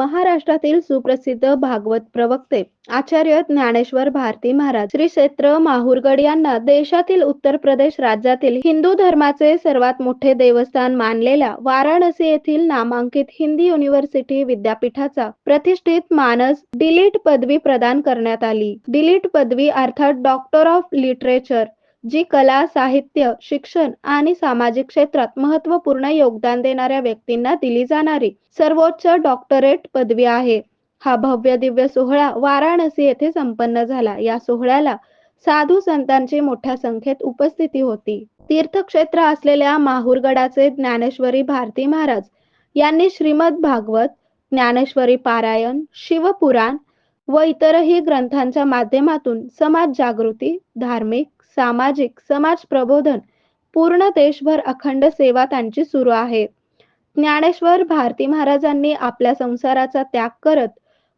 महाराष्ट्रातील सुप्रसिद्ध भागवत प्रवक्ते आचार्य ज्ञानेश्वर भारती महाराज श्री क्षेत्र माहुरगड यांना देशातील उत्तर प्रदेश राज्यातील हिंदू धर्माचे सर्वात मोठे देवस्थान मानलेल्या वाराणसी येथील नामांकित हिंदी युनिव्हर्सिटी विद्यापीठाचा प्रतिष्ठित मानस डीलिट पदवी प्रदान करण्यात आली। डीलिट पदवी अर्थात डॉक्टर ऑफ लिटरेचर, जी कला, साहित्य, शिक्षण आणि सामाजिक क्षेत्रात महत्त्वपूर्ण योगदान देणाऱ्या व्यक्तींना दिली जाणारी सर्वोच्च डॉक्टरेट पदवी आहे। हा भव्य दिव्य सोहळा वाराणसी येथे संपन्न झाला। या सोहळ्याला साधू संतांची मोठ्या संख्येत उपस्थिती होती। तीर्थक्षेत्र असलेल्या माहुरगडाचे ज्ञानेश्वरी भारती महाराज यांनी श्रीमद भागवत, ज्ञानेश्वरी पारायण, शिवपुराण व इतरही ग्रंथांच्या माध्यमातून समाज जागृती, धार्मिक, सामाजिक, समाज प्रबोधन पूर्ण देशभर अखंड सेवा त्यांची सुरू आहे। ज्ञानेश्वर भारती महाराजांनी आपल्या संसाराचा त्याग करत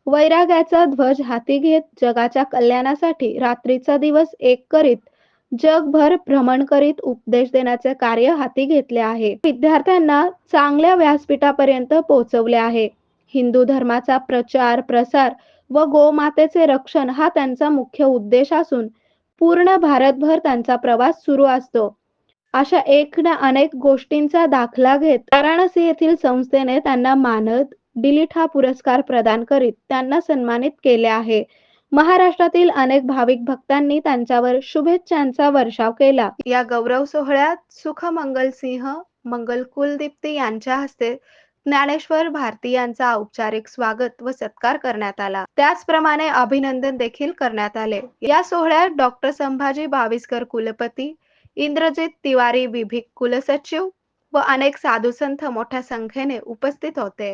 वैराग्याचा ध्वज हाती घेत जगाच्या कल्याणासाठी रात्रीचा दिवस एक करीत जगभर भ्रमण करीत उपदेश देण्याचे कार्य हाती घेतले आहे। विद्यार्थ्यांना चांगल्या व्यासपीठापर्यंत पोहोचवले आहे। हिंदू धर्माचा प्रचार, प्रसार व गोमातेचे रक्षण हा त्यांचा मुख्य उद्देश असून पूर्ण भारतभर त्यांचा प्रवास सुरू असतो। अशा एक ना अनेक गोष्टींचा दाखला घेत वाराणसी येथील संस्थेने त्यांना मानद डीलिट हा पुरस्कार प्रदान करीत त्यांना सन्मानित केले आहे। महाराष्ट्रातील अनेक भाविक भक्तांनी त्यांच्यावर शुभेच्छांचा वर्षाव केला। या गौरव सोहळ्यात सुखमंगल सिंह, मंगल कुलदीप्ती यांच्या हस्ते ज्ञानेश्वर भारती यांचा औपचारिक स्वागत व सत्कार करण्यात आला। त्याचप्रमाणे अभिनंदन देखील करण्यात आले। या सोहळ्यात डॉक्टर संभाजी भाविस्कर कुलपती, इंद्रजित तिवारी विभिक कुलसचिव व अनेक साधुसंत मोठ्या संख्येने उपस्थित होते।